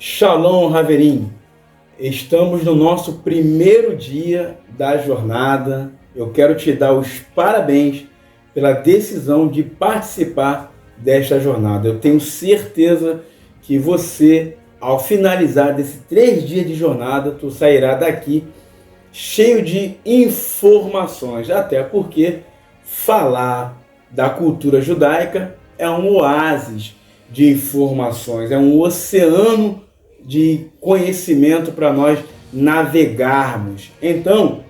Shalom, Haverim. Estamos no nosso primeiro dia da jornada. Eu quero te dar os parabéns pela decisão de participar desta jornada. Eu tenho certeza que você, ao finalizar desses 3 dias de jornada, tu sairá daqui cheio de informações. Até porque falar da cultura judaica é um oásis de informações, é um oceano de conhecimento para nós navegarmos. Então,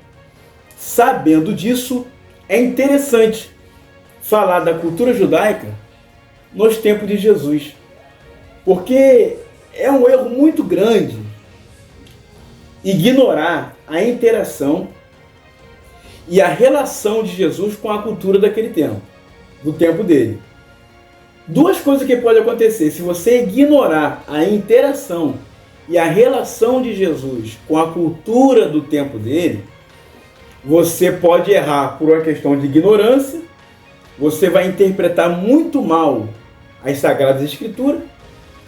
sabendo disso, é interessante falar da cultura judaica nos tempos de Jesus, porque é um erro muito grande ignorar a interação e a relação de Jesus com a cultura daquele tempo, do tempo dele. 2 coisas que podem acontecer: se você ignorar a interação e a relação de Jesus com a cultura do tempo dele, você pode errar por uma questão de ignorância, você vai interpretar muito mal as Sagradas Escrituras,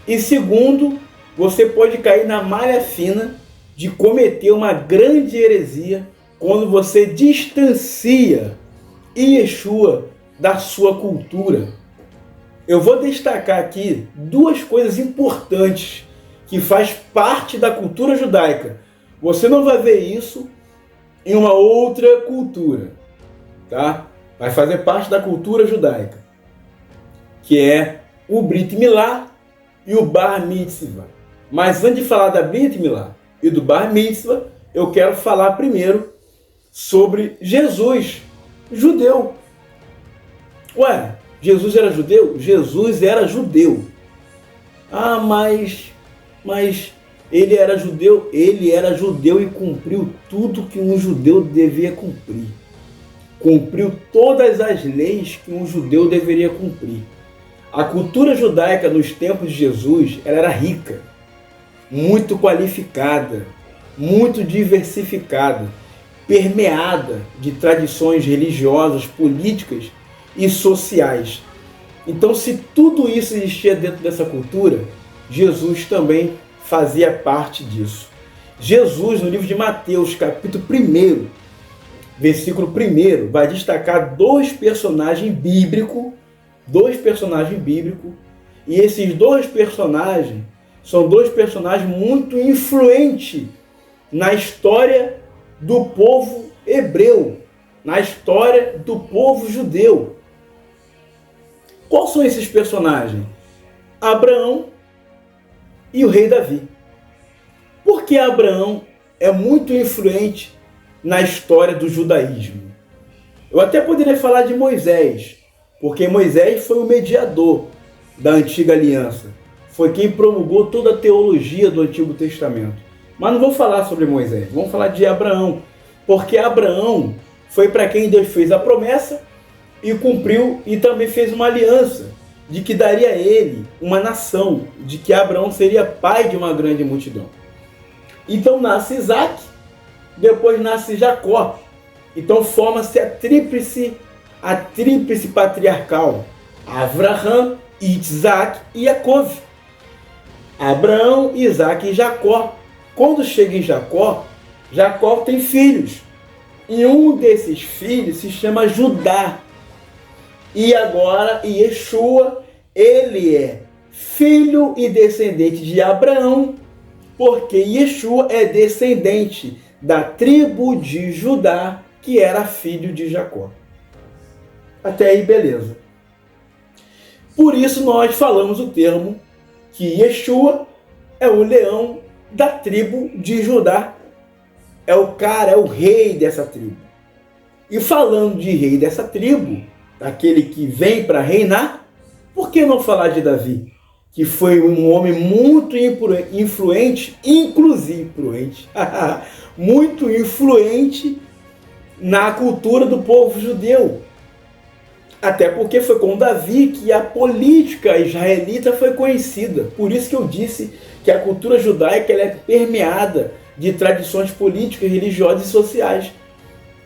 e segundo, você pode cair na malha fina de cometer uma grande heresia quando você distancia Yeshua da sua cultura. Eu vou destacar aqui 2 coisas importantes que faz parte da cultura judaica. Você não vai ver isso em uma outra cultura, tá? Vai fazer parte da cultura judaica, que é o Brit Milá e o Bar Mitzvah. Mas antes de falar da Brit Milá e do Bar Mitzvah, eu quero falar primeiro sobre Jesus, judeu. Ué, Jesus era judeu? Jesus era judeu. Ah, mas ele era judeu? Ele era judeu e cumpriu tudo que um judeu devia cumprir. Cumpriu todas as leis que um judeu deveria cumprir. A cultura judaica nos tempos de Jesus, ela era rica, muito qualificada, muito diversificada, permeada de tradições religiosas, políticas e sociais. Então, se tudo isso existia dentro dessa cultura, Jesus também fazia parte disso. Jesus, no livro de Mateus, capítulo 1, versículo 1, vai destacar 2 personagens bíblicos, e esses 2 personagens são 2 personagens muito influentes na história do povo hebreu, na história do povo judeu. Quais são esses personagens? Abraão e o rei Davi. Por que Abraão é muito influente na história do judaísmo? Eu até poderia falar de Moisés, porque Moisés foi o mediador da antiga aliança. Foi quem promulgou toda a teologia do Antigo Testamento. Mas não vou falar sobre Moisés, vamos falar de Abraão, porque Abraão foi para quem Deus fez a promessa e cumpriu, e também fez uma aliança de que daria a ele uma nação, de que Abraão seria pai de uma grande multidão. Então nasce Isaac, depois nasce Jacó. Então forma-se a tríplice patriarcal: Avraham, Isaac e Jacó. Abraão, Isaac e Jacó. Quando chega em Jacó, Jacó tem filhos. E um desses filhos se chama Judá. E agora Yeshua, ele é filho e descendente de Abraão, porque Yeshua é descendente da tribo de Judá, que era filho de Jacó. Até aí, beleza. Por isso nós falamos o termo que Yeshua é o leão da tribo de Judá. É o cara, é o rei dessa tribo. E falando de rei dessa tribo, aquele que vem para reinar, por que não falar de Davi? Que foi um homem muito influente, muito influente na cultura do povo judeu. Até porque foi com Davi que a política israelita foi conhecida. Por isso que eu disse que a cultura judaica ela é permeada de tradições políticas, religiosas e sociais.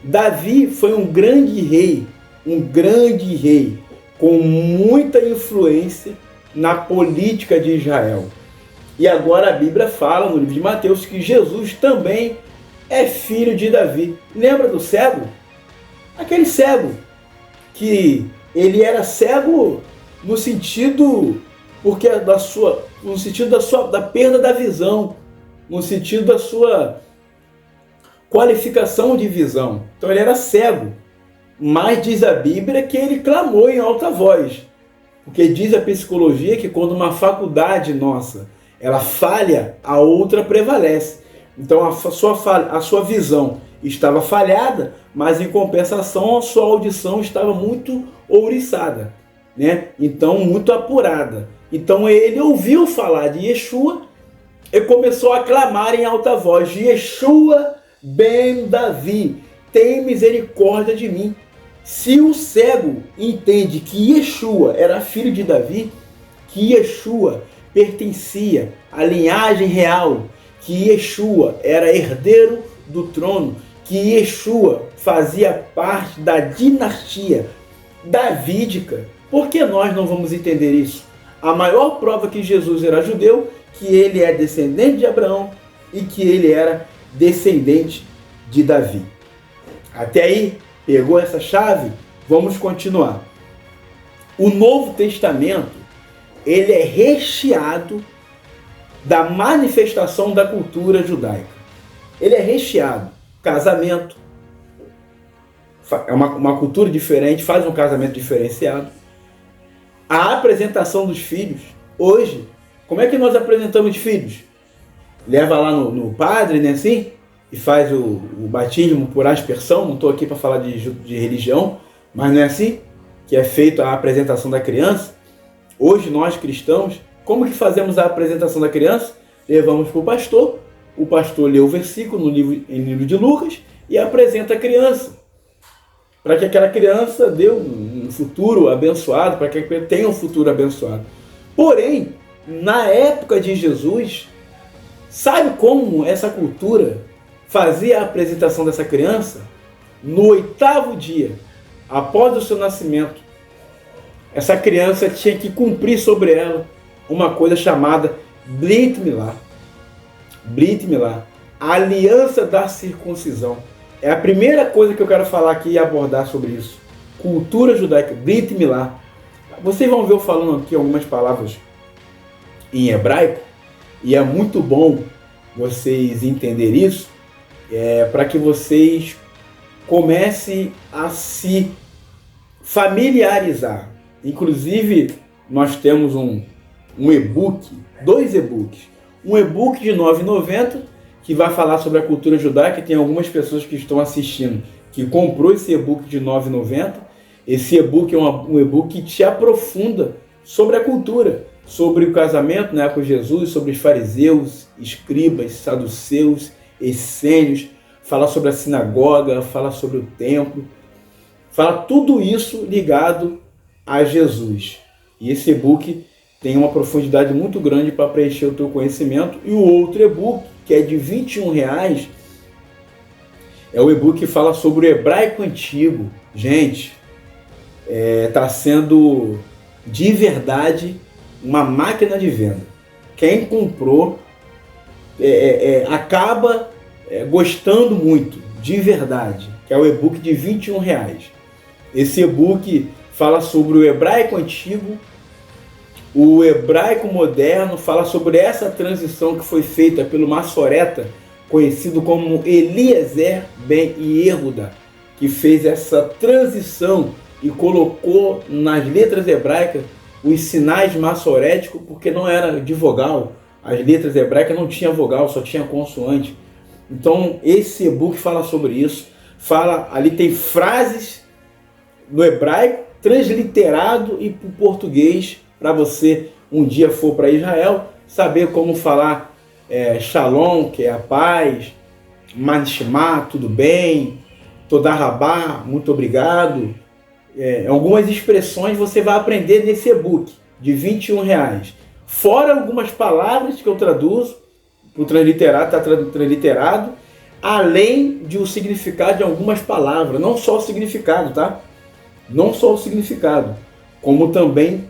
Davi foi um grande rei, com muita influência na política de Israel. E agora a Bíblia fala no livro de Mateus que Jesus também é filho de Davi. Lembra do cego? Aquele cego que ele era cego no sentido da perda da visão, no sentido da sua qualificação de visão. Então ele era cego, mas diz a Bíblia que ele clamou em alta voz, porque diz a psicologia que quando uma faculdade nossa ela falha, a outra prevalece. Então a sua visão estava falhada, mas em compensação a sua audição estava muito ouriçada, né? Então muito apurada. Então ele ouviu falar de Yeshua e começou a clamar em alta voz: Yeshua ben Davi, tem misericórdia de mim. Se o cego entende que Yeshua era filho de Davi, que Yeshua pertencia à linhagem real, que Yeshua era herdeiro do trono, que Yeshua fazia parte da dinastia davídica, por que nós não vamos entender isso? A maior prova que Jesus era judeu, que ele é descendente de Abraão e que ele era descendente de Davi. Até aí, pegou essa chave? Vamos continuar. O Novo Testamento, ele é recheado da manifestação da cultura judaica. Ele é recheado. Casamento. É uma cultura diferente, faz um casamento diferenciado. A apresentação dos filhos. Hoje, como é que nós apresentamos filhos? Leva lá no padre, né, assim? E faz o batismo por aspersão. Não estou aqui para falar de religião, mas não é assim que é feita a apresentação da criança. Hoje nós cristãos, como que fazemos a apresentação da criança? Levamos para o pastor lê o versículo no livro de Lucas e apresenta a criança, para que aquela criança dê um futuro abençoado, para que ela tenha um futuro abençoado. Porém, na época de Jesus, sabe como essa cultura fazia a apresentação dessa criança? No 8º dia, após o seu nascimento, essa criança tinha que cumprir sobre ela uma coisa chamada Brit Milá. Brit Milá, a aliança da circuncisão. É a primeira coisa que eu quero falar aqui e abordar sobre isso. Cultura judaica, Brit Milá. Vocês vão ver eu falando aqui algumas palavras em hebraico, e é muito bom vocês entenderem isso, para que vocês comecem a se familiarizar. Inclusive, nós temos um e-book, 2 e-books. Um e-book de R$ 9,90, que vai falar sobre a cultura judaica. Tem algumas pessoas que estão assistindo que comprou esse e-book de R$ 9,90. Esse e-book é um e-book que te aprofunda sobre a cultura, sobre o casamento, né, com Jesus, sobre os fariseus, escribas, saduceus, essênios, fala sobre a sinagoga, fala sobre o templo, fala tudo isso ligado a Jesus. E esse e-book tem uma profundidade muito grande para preencher o teu conhecimento. E o outro e-book, que é de R$ 21,00, é o e-book que fala sobre o hebraico antigo. Gente, está sendo de verdade uma máquina de venda. Quem comprou acaba gostando muito, de verdade, que é o e-book de R$ 21,00. Esse e-book fala sobre o hebraico antigo, o hebraico moderno, fala sobre essa transição que foi feita pelo maçoreta, conhecido como Eliezer ben Yehuda, que fez essa transição e colocou nas letras hebraicas os sinais maçoréticos, porque não era de vogal. As letras hebraicas não tinham vogal, só tinha consoante. Então esse e-book fala sobre isso. Ali tem frases no hebraico transliterado e para o português, para você um dia for para Israel, saber como falar Shalom, que é a paz, Manishma, tudo bem, Todá Rabá, muito obrigado. Algumas expressões você vai aprender nesse e-book de R$ 21,00. Fora algumas palavras que eu traduzo, o transliterado está transliterado, além de o significado de algumas palavras, não só o significado, tá? Não só o significado, como também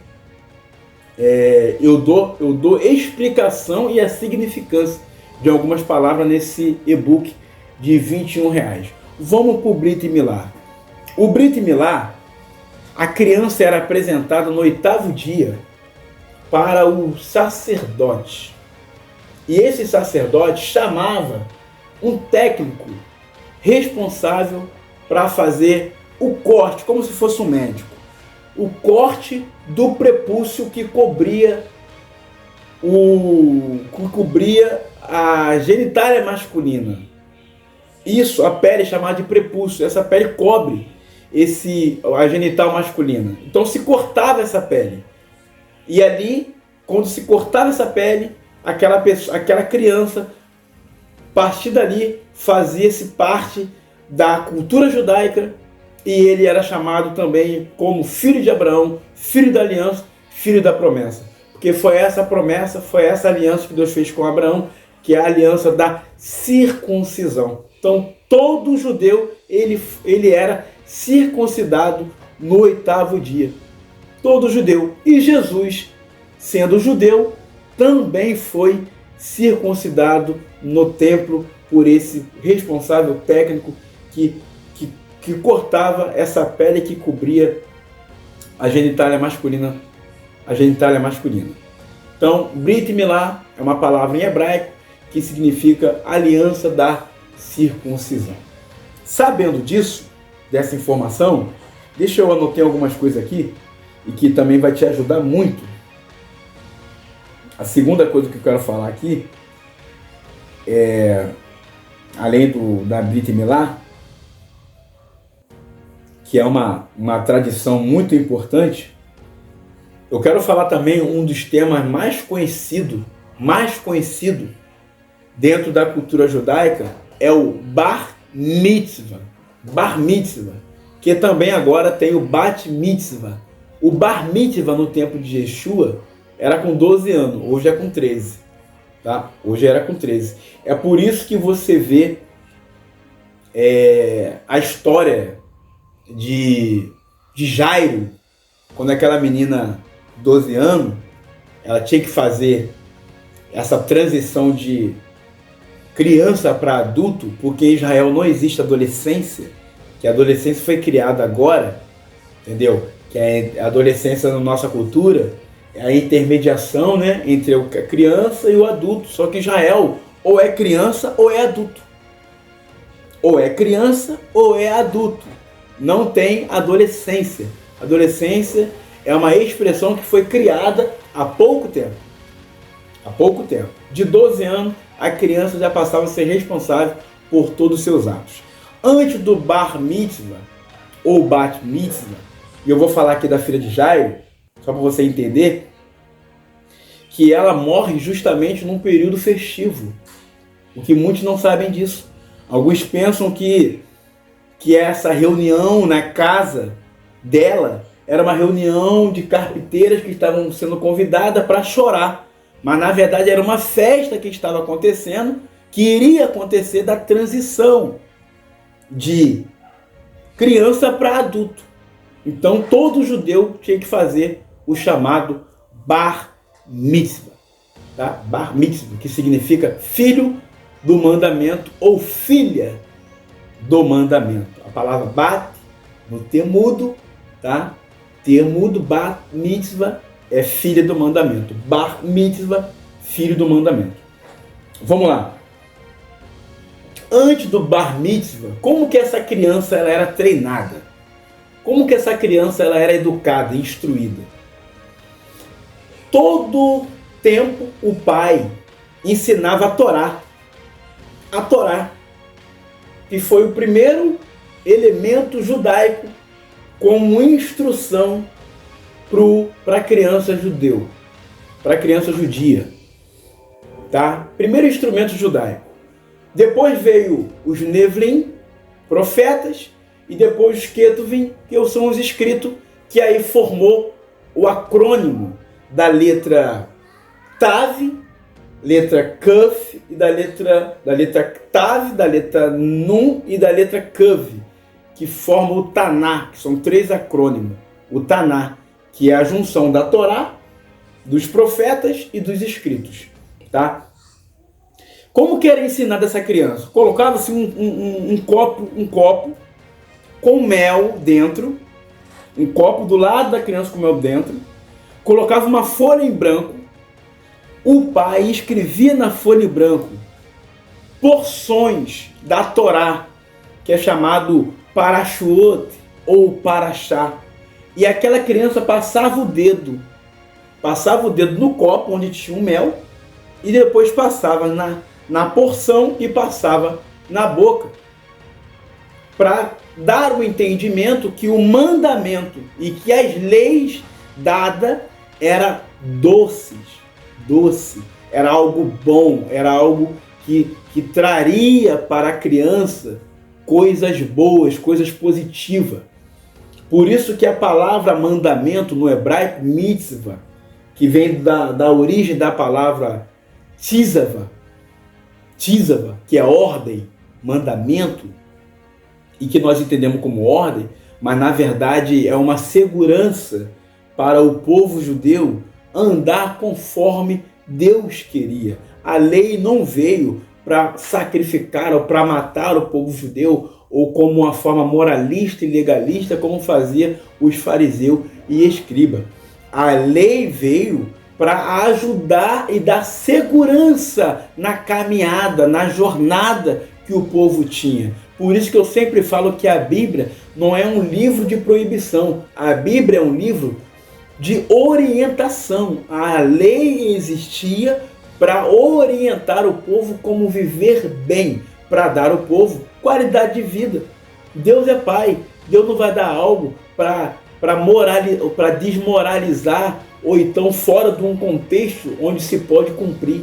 eu dou explicação e a significância de algumas palavras nesse e-book de R$21. Vamos para o Brit Milá. O Brit Milá, a criança era apresentada no 8º dia para o sacerdote. E esse sacerdote chamava um técnico responsável para fazer o corte, como se fosse um médico. O corte do prepúcio que cobria a genitália masculina. Isso, a pele é chamada de prepúcio. Essa pele cobre a genital masculina. Então se cortava essa pele. E ali, quando se cortava essa pele, aquela criança, a partir dali, fazia-se parte da cultura judaica, e ele era chamado também como filho de Abraão, filho da aliança, filho da promessa. Porque foi essa promessa, foi essa aliança que Deus fez com Abraão, que é a aliança da circuncisão. Então, todo judeu, ele era circuncidado no 8º dia. Todo judeu. E Jesus, sendo judeu, também foi circuncidado no templo por esse responsável técnico que cortava essa pele que cobria a genitália masculina. Então, Brit Milá é uma palavra em hebraico que significa aliança da circuncisão. Sabendo disso, dessa informação, deixa eu anotar algumas coisas aqui e que também vai te ajudar muito. A segunda coisa que eu quero falar aqui além da Brit Milá, que é uma tradição muito importante, eu quero falar também um dos temas mais conhecido dentro da cultura judaica, é o Bar Mitzvah. Bar Mitzvah, que também agora tem o Bat Mitzvah. O Bar Mitzvah no tempo de Yeshua era com 12 anos, hoje é com 13. Tá? Hoje era com 13. É por isso que você vê a história de Jairo, quando aquela menina, 12 anos, ela tinha que fazer essa transição de criança para adulto, porque em Israel não existe adolescência, que a adolescência foi criada agora, entendeu? Que a adolescência na nossa cultura é a intermediação, né, entre a criança e o adulto, só que Israel ou é criança ou é adulto. Ou é criança ou é adulto. Não tem adolescência. Adolescência é uma expressão que foi criada há pouco tempo. Há pouco tempo. De 12 anos, a criança já passava a ser responsável por todos os seus atos. Antes do Bar Mitzvah, ou Bat Mitzvah, e eu vou falar aqui da filha de Jairo, só para você entender, que ela morre justamente num período festivo. O que muitos não sabem disso. Alguns pensam que essa reunião na casa dela era uma reunião de carpinteiras que estavam sendo convidadas para chorar. Mas na verdade era uma festa que estava acontecendo, que iria acontecer da transição de criança para adulto. Então todo judeu tinha que fazer o chamado Bar Mitzvah. Tá? Bar Mitzvah, que significa filho do mandamento ou filha do mandamento. A palavra Bat, no Temudo, tá? Temudo, Bat Mitzvah, é filha do mandamento. Bar Mitzvah, filho do mandamento. Vamos lá. Antes do Bar Mitzvah, como que essa criança ela era treinada? Como que essa criança ela era educada, instruída? Todo tempo o pai ensinava a Torá. A Torá, que foi o primeiro elemento judaico como instrução para a criança judeu, para a criança judia. Tá? Primeiro instrumento judaico. Depois veio os Nevlim, profetas, e depois os Ketuvim, que são os escritos, que aí formou o acrônimo da letra Tav, letra Kuf, e da letra Tav, da letra Nun e da letra Kav, que forma o Taná, que são 3 acrônimos. O Taná, que é a junção da Torá, dos profetas e dos escritos, tá? Como que era ensinado essa criança? Colocava-se um copo com mel dentro, um copo do lado da criança com mel dentro, colocava uma folha em branco, o pai escrevia na folha em branco porções da Torá, que é chamado Parashuot ou Parashá, e aquela criança passava o dedo no copo onde tinha o mel, e depois passava na porção e passava na boca, para dar o entendimento que o mandamento e que as leis dadas eram doce, era algo bom, era algo que traria para a criança coisas boas, coisas positivas. Por isso que a palavra mandamento no hebraico, mitzvah, que vem da origem da palavra tzava, que é ordem, mandamento, e que nós entendemos como ordem, mas na verdade é uma segurança para o povo judeu andar conforme Deus queria. A lei não veio para sacrificar ou para matar o povo judeu, ou como uma forma moralista e legalista, como fazia os fariseus e escribas. A lei veio para ajudar e dar segurança na caminhada, na jornada que o povo tinha. Por isso que eu sempre falo que a Bíblia não é um livro de proibição. A Bíblia é um livro de orientação. A lei existia para orientar o povo como viver bem, para dar ao povo qualidade de vida. Deus é Pai. Deus não vai dar algo para desmoralizar ou então fora de um contexto onde se pode cumprir.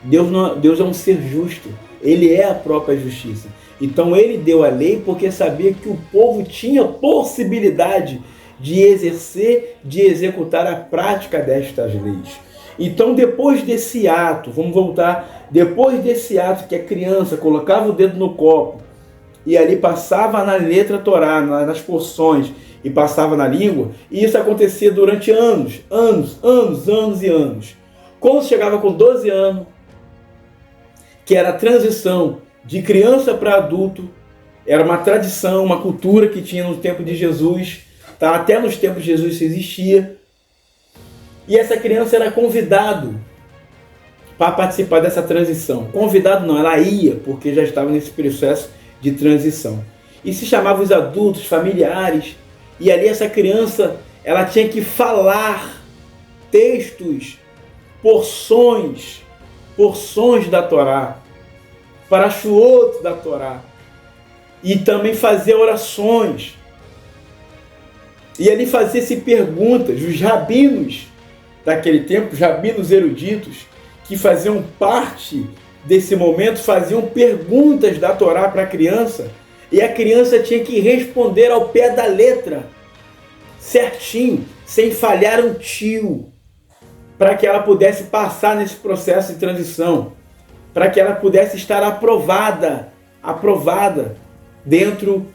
Deus é um ser justo. Ele é a própria justiça. Então ele deu a lei porque sabia que o povo tinha possibilidade de exercer, de executar a prática destas leis. Então depois desse ato, vamos voltar, depois desse ato que a criança colocava o dedo no copo e ali passava na letra Torá, nas porções, e passava na língua, e isso acontecia durante anos. Quando chegava com 12 anos, que era a transição de criança para adulto, era uma tradição, uma cultura que tinha no tempo de Jesus, tá? Até nos tempos de Jesus isso existia, e essa criança era convidado para participar dessa transição. Convidado não, ela ia, porque já estava nesse processo de transição. E se chamavam os adultos, familiares, e ali essa criança, ela tinha que falar textos, porções da Torá, parashuot da Torá, e também fazer orações. E ali fazia-se perguntas. Os rabinos daquele tempo, os rabinos eruditos, que faziam parte desse momento, faziam perguntas da Torá para a criança, e a criança tinha que responder ao pé da letra, certinho, sem falhar um tio, para que ela pudesse passar nesse processo de transição, para que ela pudesse estar aprovada dentro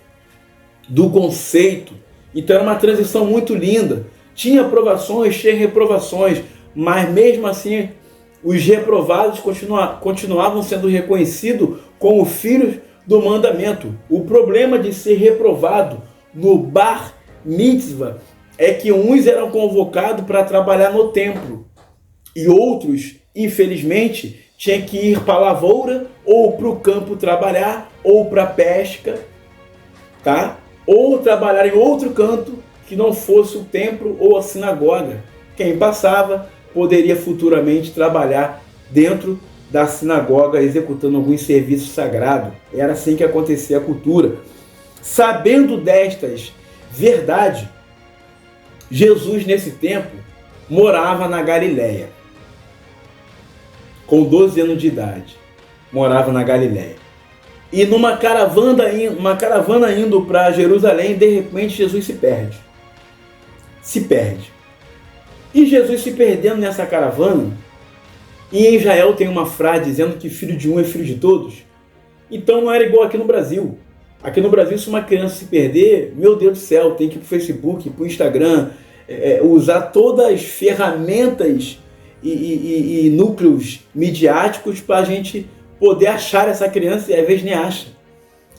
do conceito. Então era uma transição muito linda. Tinha aprovações, tinha reprovações, mas mesmo assim os reprovados continuavam sendo reconhecidos como filhos do mandamento. O problema de ser reprovado no bar mitzvah é que uns eram convocados para trabalhar no templo e outros, infelizmente, tinham que ir para a lavoura ou para o campo trabalhar, ou para a pesca, tá? Ou trabalhar em outro canto que não fosse o templo ou a sinagoga. Quem passava poderia futuramente trabalhar dentro da sinagoga, executando algum serviço sagrado. Era assim que acontecia a cultura. Sabendo destas verdades, Jesus, nesse tempo, morava na Galileia. Com 12 anos de idade, morava na Galileia. E numa caravana indo para Jerusalém, de repente Jesus se perde. E Jesus se perdendo nessa caravana, e em Israel tem uma frase dizendo que filho de um é filho de todos. Então não era igual aqui no Brasil. Aqui no Brasil, se uma criança se perder, meu Deus do céu, tem que ir para o Facebook, para o Instagram, usar todas as ferramentas e núcleos midiáticos para a gente poder achar essa criança e às vezes nem acha.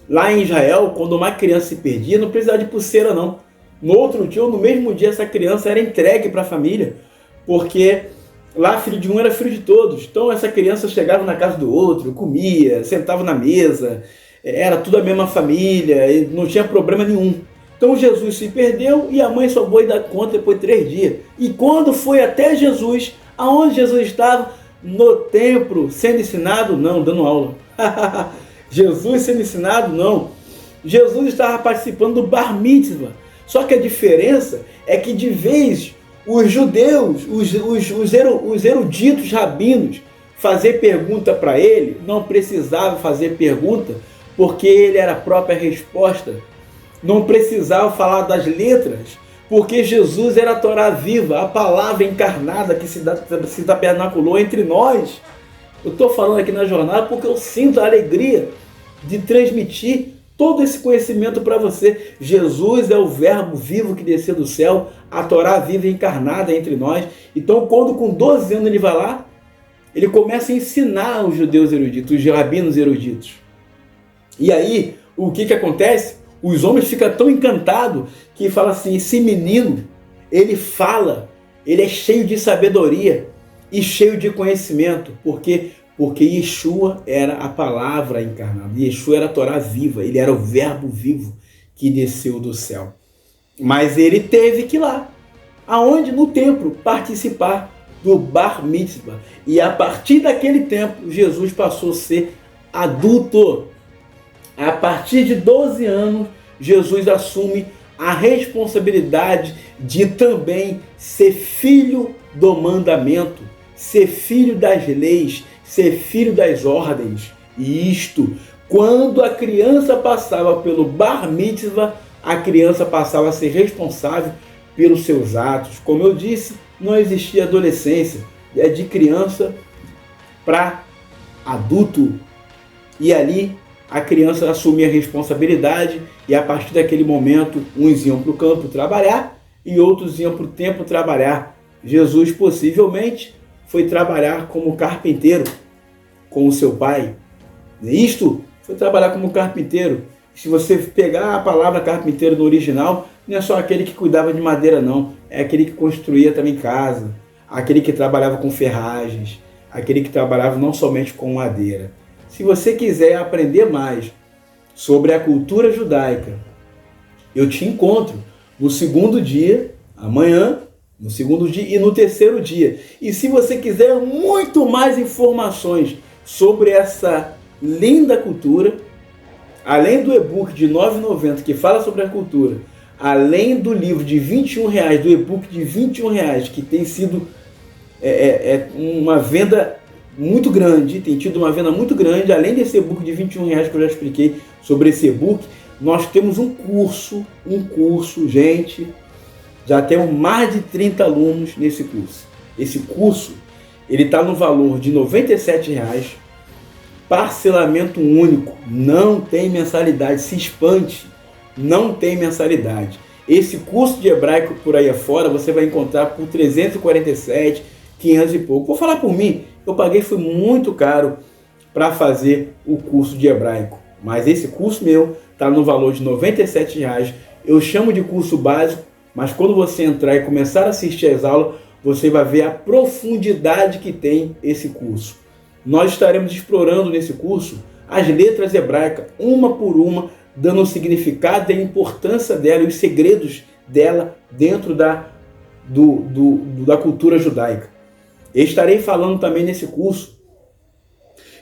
Lá em Israel, quando uma criança se perdia, não precisava de pulseira não. No outro dia ou no mesmo dia essa criança era entregue para a família, porque lá filho de um era filho de todos. Então essa criança chegava na casa do outro, comia, sentava na mesa, era tudo a mesma família, não tinha problema nenhum. Então Jesus se perdeu e a mãe só foi dar conta depois de 3 dias. E quando foi até Jesus, aonde Jesus estava? No templo, sendo ensinado? Não, dando aula. Jesus sendo ensinado? Não. Jesus estava participando do Bar Mitzvah. Só que a diferença é que de vez os judeus, os eruditos rabinos, fazer pergunta para ele, não precisava fazer pergunta, porque ele era a própria resposta. Não precisava falar das letras, porque Jesus era a Torá viva, a palavra encarnada que se tabernaculou entre nós. Eu estou falando aqui na jornada porque eu sinto a alegria de transmitir todo esse conhecimento para você. Jesus é o verbo vivo que desceu do céu, a Torá viva encarnada entre nós. Então, quando com 12 anos ele vai lá, ele começa a ensinar os judeus eruditos, os rabinos eruditos. E aí, o que acontece? Os homens ficam tão encantados que falam assim, esse menino, ele fala, ele é cheio de sabedoria e cheio de conhecimento. Por quê? Porque Yeshua era a palavra encarnada, Yeshua era a Torá viva, ele era o verbo vivo que desceu do céu. Mas ele teve que ir lá, aonde? No templo, participar do Bar Mitzvah. E a partir daquele tempo, Jesus passou a ser adulto. A partir de 12 anos, Jesus assume a responsabilidade de também ser filho do mandamento, ser filho das leis, ser filho das ordens. E isto, quando a criança passava pelo Bar Mitzvah, a criança passava a ser responsável pelos seus atos. Como eu disse, não existia adolescência, é de criança para adulto. E ali a criança assumia a responsabilidade e a partir daquele momento uns iam para o campo trabalhar e outros iam para o templo trabalhar. Jesus possivelmente foi trabalhar como carpinteiro com o seu pai. Isto foi trabalhar como carpinteiro. Se você pegar a palavra carpinteiro no original, não é só aquele que cuidava de madeira não, é aquele que construía também casa, aquele que trabalhava com ferragens, aquele que trabalhava não somente com madeira. Se você quiser aprender mais sobre a cultura judaica, eu te encontro no segundo dia, amanhã, no segundo dia e no terceiro dia. E se você quiser muito mais informações sobre essa linda cultura, além do e-book de R$ 9,90 que fala sobre a cultura, além do livro de R$ 21,00, do e-book de R$ 21,00, que tem sido uma venda muito grande, tem tido uma venda muito grande, além desse e-book de R$ 21,00 que eu já expliquei sobre esse e-book, nós temos um curso, gente, já temos mais de 30 alunos nesse curso. Esse curso, ele está no valor de R$ 97,00, parcelamento único, não tem mensalidade, se espante, não tem mensalidade. Esse curso de hebraico por aí afora, você vai encontrar por 347, 500 e pouco. Vou falar por mim, eu paguei, foi muito caro para fazer o curso de hebraico. Mas esse curso meu está no valor de R$ 97,00. Eu chamo de curso básico, mas quando você entrar e começar a assistir às aulas, você vai ver a profundidade que tem esse curso. Nós estaremos explorando nesse curso as letras hebraicas, uma por uma, dando o significado e a importância dela e os segredos dela dentro da cultura judaica. Eu estarei falando também nesse curso,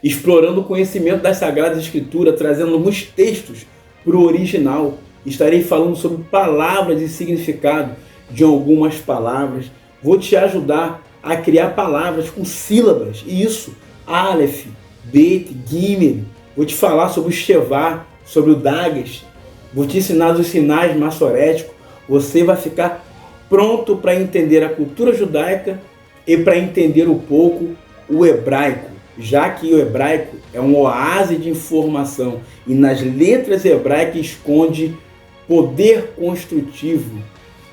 explorando o conhecimento das Sagradas Escrituras, trazendo alguns textos para o original. Estarei falando sobre palavras e significado de algumas palavras. Vou te ajudar a criar palavras com sílabas. E isso, Aleph, Bet, Gimel. Vou te falar sobre o Shevá, sobre o Dagesh. Vou te ensinar os sinais maçoréticos. Você vai ficar pronto para entender a cultura judaica e para entender um pouco o hebraico, já que o hebraico é um oásis de informação e nas letras hebraicas esconde poder construtivo,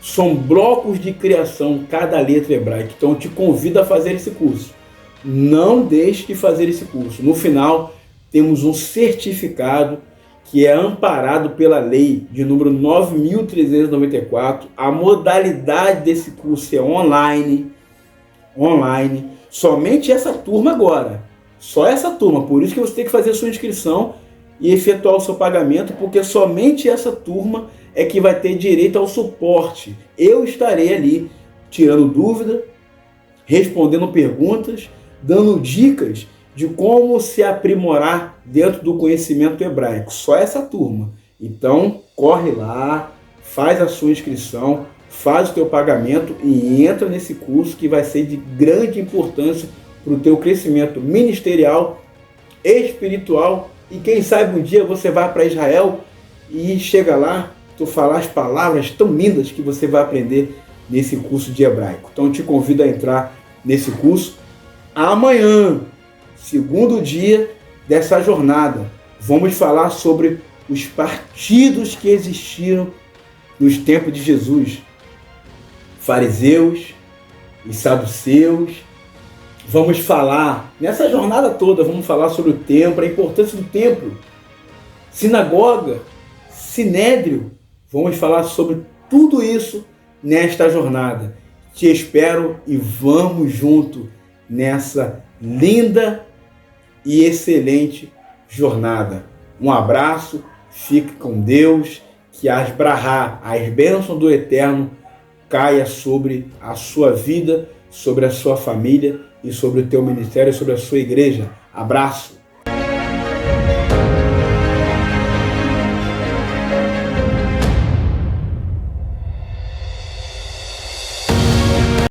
São blocos de criação, cada letra hebraica. Então eu te convido a fazer esse curso. Não deixe de fazer esse curso. No final, temos um certificado que é amparado pela lei de número 9.394. A modalidade desse curso é online. Somente essa turma agora. Só essa turma. Por isso que você tem que fazer a sua inscrição e efetuar o seu pagamento, porque somente essa turma é que vai ter direito ao suporte. Eu estarei ali tirando dúvida, respondendo perguntas, dando dicas de como se aprimorar dentro do conhecimento hebraico. Só essa turma. Então, corre lá, faz a sua inscrição, faz o teu pagamento e entra nesse curso que vai ser de grande importância para o teu crescimento ministerial, espiritual, e quem sabe um dia você vai para Israel e chega lá, tu falar as palavras tão lindas que você vai aprender nesse curso de hebraico. Então eu te convido a entrar nesse curso amanhã, segundo dia dessa jornada. Vamos falar sobre os partidos que existiram nos tempos de Jesus. Fariseus, os saduceus. Vamos falar, nessa jornada toda, vamos falar sobre o templo, a importância do templo, sinagoga, sinédrio. Vamos falar sobre tudo isso nesta jornada. Te espero e vamos junto nessa linda e excelente jornada. Um abraço, fique com Deus, que as brahá, as bênçãos do Eterno, caia sobre a sua vida, sobre a sua família e sobre o teu ministério, sobre a sua igreja. Abraço!